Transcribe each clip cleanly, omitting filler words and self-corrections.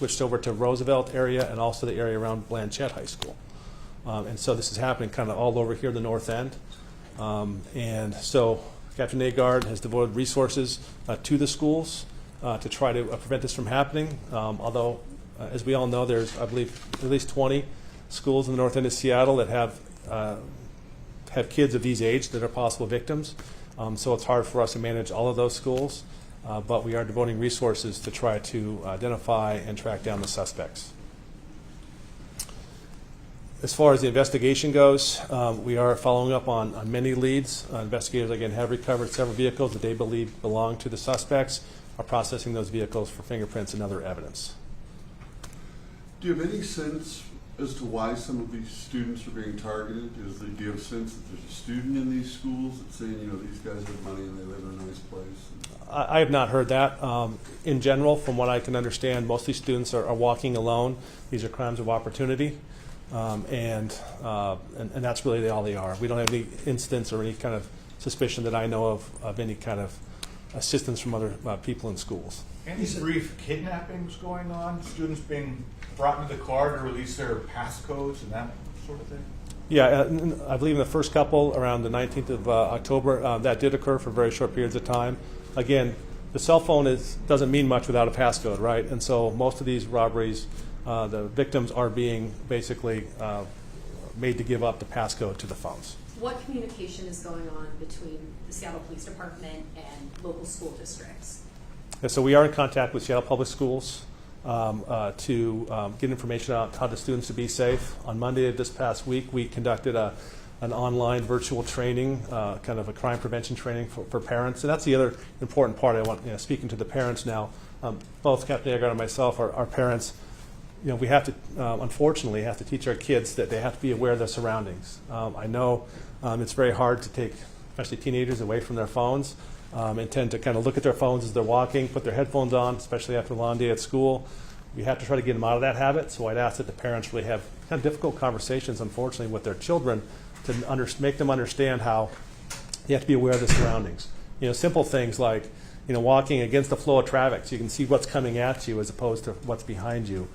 switched over to Roosevelt area and also the area around Blanchette High School. And so this is happening kind of all over here in the north end. And so Captain Agard has devoted resources to the schools to try to prevent this from happening. Although, as we all know, there's, I believe, at least 20 schools in the north end of Seattle that have kids of these age that are possible victims. So it's hard for us to manage all of those schools. But we are devoting resources to try to identify and track down the suspects. As far as the investigation goes, we are following up on many leads. Investigators, again, have recovered several vehicles that they believe belong to the suspects, are processing those vehicles for fingerprints and other evidence. Do you have any sense as to why some of these students are being targeted? Do you have a sense that there's a student in these schools that's saying, you know, these guys have money and they live in a nice place? I have not heard that. In general, from what I can understand, most of these students are walking alone. These are crimes of opportunity. And that's really all they are. We don't have any incidents or any kind of suspicion that I know of any kind of assistance from other people in schools. Any brief kidnappings going on? Students being brought into the car to release their passcodes and that sort of thing? Yeah, I believe in the first couple around the 19th of October, that did occur for very short periods of time. Again, the cell phone doesn't mean much without a passcode, right? And so most of these robberies, the victims are being basically made to give up the passcode to the phones. What communication is going on between the Seattle Police Department and local school districts? And so we are in contact with Seattle Public Schools to get information out how the students to be safe. On Monday of this past week, we conducted an online virtual training, kind of a crime prevention training for parents. And that's the other important part I want, speaking to the parents now. Both Captain Agard and myself are parents. We have to, unfortunately, have to teach our kids that they have to be aware of their surroundings. I know it's very hard to take, especially teenagers, away from their phones and tend to kind of look at their phones as they're walking, put their headphones on, especially after a long day at school. We have to try to get them out of that habit, so I'd ask that the parents really have kind of difficult conversations, unfortunately, with their children to make them understand how they have to be aware of their surroundings. Simple things like, walking against the flow of traffic so you can see what's coming at you as opposed to what's behind you.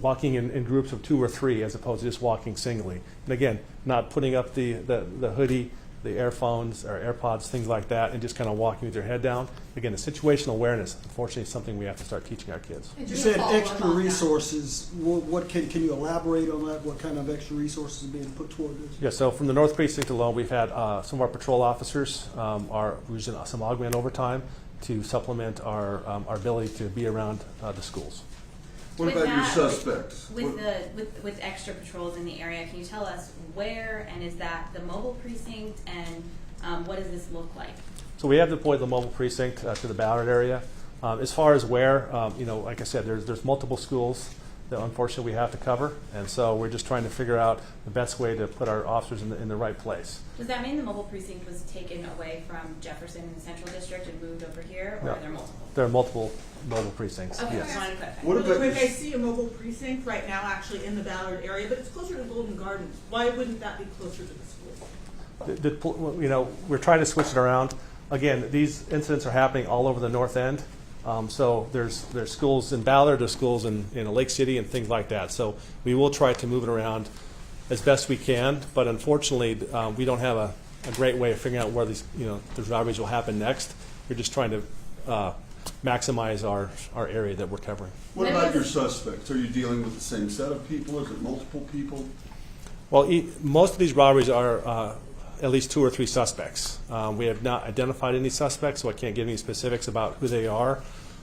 Walking in groups of 2 or 3 as opposed to just walking singly. And again, not putting up the hoodie, the earphones or AirPods, things like that, and just kind of walking with your head down. Again, the situational awareness, unfortunately, is something we have to start teaching our kids. You said extra resources. What can you elaborate on that? What kind of extra resources are being put toward this? Yeah, so from the North Precinct alone, we've had some of our patrol officers are using some augment overtime to supplement our ability to be around the schools. What about your suspects? With extra patrols in the area, can you tell us where, and is that the mobile precinct, and what does this look like? So we have deployed the mobile precinct to the Ballard area. As far as where, like I said, there's multiple schools that unfortunately we have to cover, and so we're just trying to figure out the best way to put our officers in the right place. Does that mean the mobile precinct was taken away from Jefferson and the Central District and moved over here, or No. are there multiple? There are multiple mobile precincts. Okay, Yes. just wanted to clarify. What about I see a mobile precinct right now actually in the Ballard area, but it's closer to Golden Gardens. Why wouldn't that be closer to the school? We're trying to switch it around. Again, these incidents are happening all over the north end. So there's schools in Ballard, there's schools in Lake City and things like that. So we will try to move it around as best we can, but unfortunately we don't have a great way of figuring out where these robberies will happen next. We're just trying to maximize our area that we're covering. What about your suspects? Are you dealing with the same set of people? Is it multiple people? Well, most of these robberies are at least 2 or 3 suspects. We have not identified any suspects, so I can't give any specifics about who they are.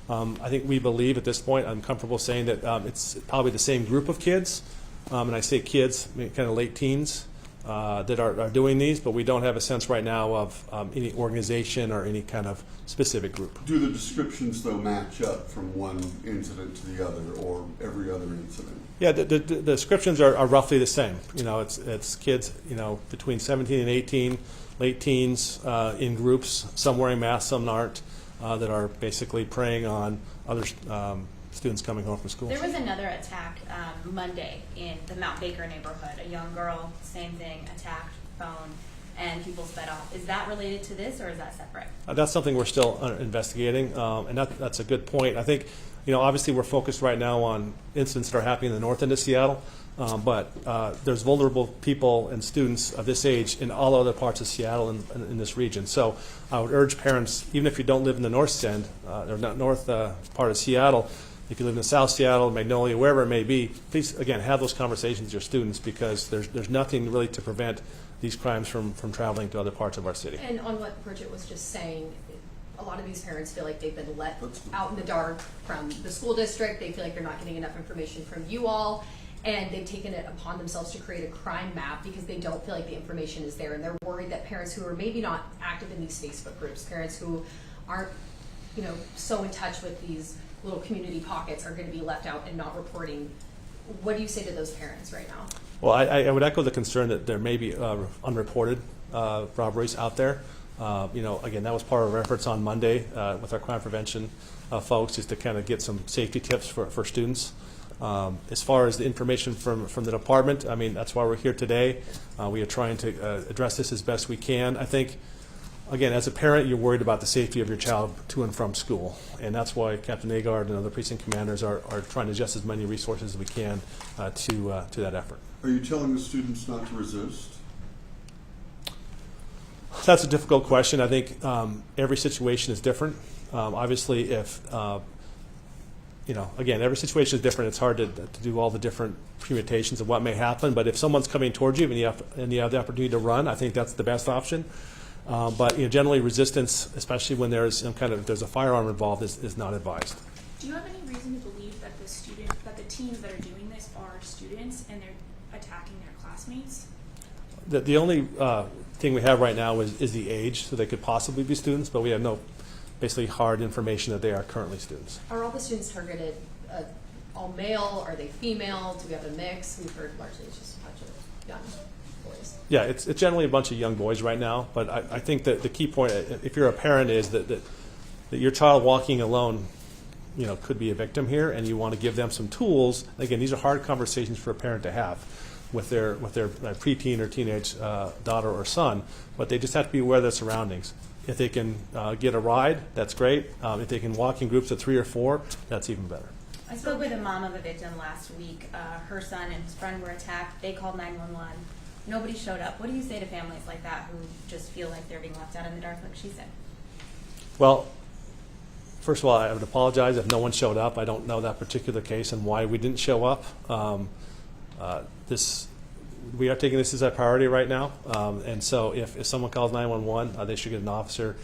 I think we believe at this point, I'm comfortable saying that it's probably the same group of kids, and I say kids, kind of late teens, that are doing these, but we don't have a sense right now of any organization or any kind of specific group. Do the descriptions, though, match up from one incident to the other or every other incident? Yeah, the descriptions are roughly the same. It's kids, between 17 and 18, late teens in groups, some wearing masks, some aren't, that are basically preying on other students coming home from school. There was another attack Monday in the Mount Baker neighborhood. A young girl, same thing, attacked, phone, and people sped off. Is that related to this, or is that separate? That's something we're still investigating, and that's a good point. I think obviously we're focused right now on incidents that are happening in the north end of Seattle, but there's vulnerable people and students of this age in all other parts of Seattle and in this region. So I would urge parents, even if you don't live in the north end, or not north part of Seattle, if you live in South Seattle, Magnolia, wherever it may be, please, again, have those conversations with your students, because there's nothing really to prevent these crimes from traveling to other parts of our city. And on what Bridget was just saying, a lot of these parents feel like they've been let That's- out in the dark from the school district. They feel like they're not getting enough information from you all, and they've taken it upon themselves to create a crime map because they don't feel like the information is there, and they're worried that parents who are maybe not active in these Facebook groups, parents who aren't, so in touch with these little community pockets, are going to be left out and not reporting. What do you say to those parents right now? Well, I would echo the concern that there may be unreported robberies out there. Again, that was part of our efforts on Monday with our crime prevention folks, is to kind of get some safety tips for students. As far as the information from the department, I mean, that's why we're here today. We are trying to address this as best we can. I think, again, as a parent, you're worried about the safety of your child to and from school, and that's why Captain Agard and other precinct commanders are trying to adjust as many resources as we can to that effort. Are you telling the students not to resist? That's a difficult question. I think every situation is different. Obviously, if again, every situation is different. It's hard to do all the different permutations of what may happen. But if someone's coming towards you and you have the opportunity to run, I think that's the best option. But generally, resistance, especially when there's there's a firearm involved, is not advised. Do you have any reason to believe that the teens that are doing this are students and they're attacking their classmates? The only thing we have right now is the age, so they could possibly be students, but we have no basically hard information that they are currently students. Are all the students targeted all male? Are they female? Do we have a mix? We've heard largely it's just a bunch of young boys. Yeah, it's generally a bunch of young boys right now, but I think that the key point, if you're a parent, is that your child walking alone, could be a victim here, and you want to give them some tools. Again, these are hard conversations for a parent to have with their preteen or teenage daughter or son, but they just have to be aware of their surroundings. If they can get a ride, that's great. If they can walk in groups of 3 or 4, that's even better. I spoke with a mom of a victim last week. Her son and his friend were attacked. They called 911. Nobody showed up. What do you say to families like that who just feel like they're being left out in the dark, like she said? Well, first of all, I would apologize if no one showed up. I don't know that particular case and why we didn't show up. We are taking this as a priority right now, and so if someone calls 911, they should get an officer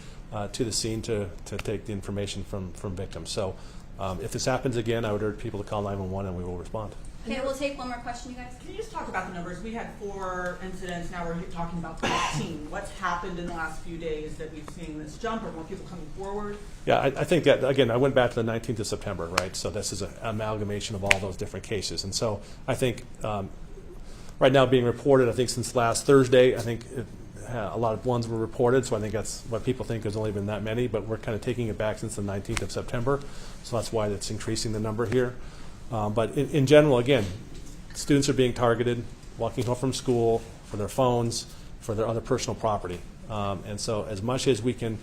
to the scene to take the information from victims. So if this happens again, I would urge people to call 911 and we will respond. Okay, we'll take one more question, you guys. Can you just talk about the numbers? We had 4 incidents, now we're talking about 15. What's happened in the last few days that we've seen this jump? Are more people coming forward? Yeah, I think that, again, I went back to the 19th of September, right? So this is an amalgamation of all those different cases. And so I think right now being reported, I think since last Thursday, I think a lot of ones were reported, so I think that's what people think there's only been that many, but we're kind of taking it back since the 19th of September, so that's why that's increasing the number here. But in general, again, students are being targeted, walking home from school, for their phones, for their other personal property. And so as much as we can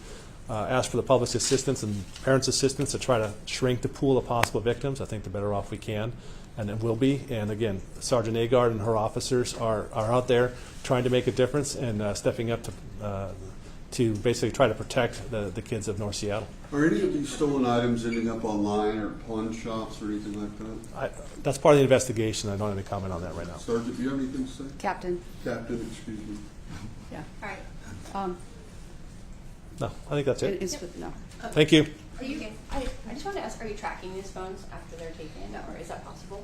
ask for the public's assistance and parents' assistance to try to shrink the pool of possible victims, I think the better off we can, and it will be. And again, Sergeant Agard and her officers are out there trying to make a difference and stepping up to basically try to protect the kids of North Seattle. Are any of these stolen items ending up online or pawn shops or anything like that? That's part of the investigation. I don't have any comment on that right now. Sergeant, do you have anything to say? Captain. Captain, excuse me. Yeah. All right. No, I think that's it. No. Thank you. Are you? I just wanted to ask: are you tracking these phones after they're taken, or is that possible?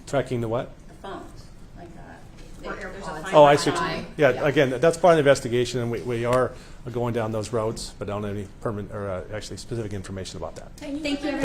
Tracking the what? The phones, like Or there's a AirPods. fine Oh, I line see. on it. Yeah, again, that's part of the investigation, and we are going down those roads, but I don't have any permanent or actually specific information about that. Thank you.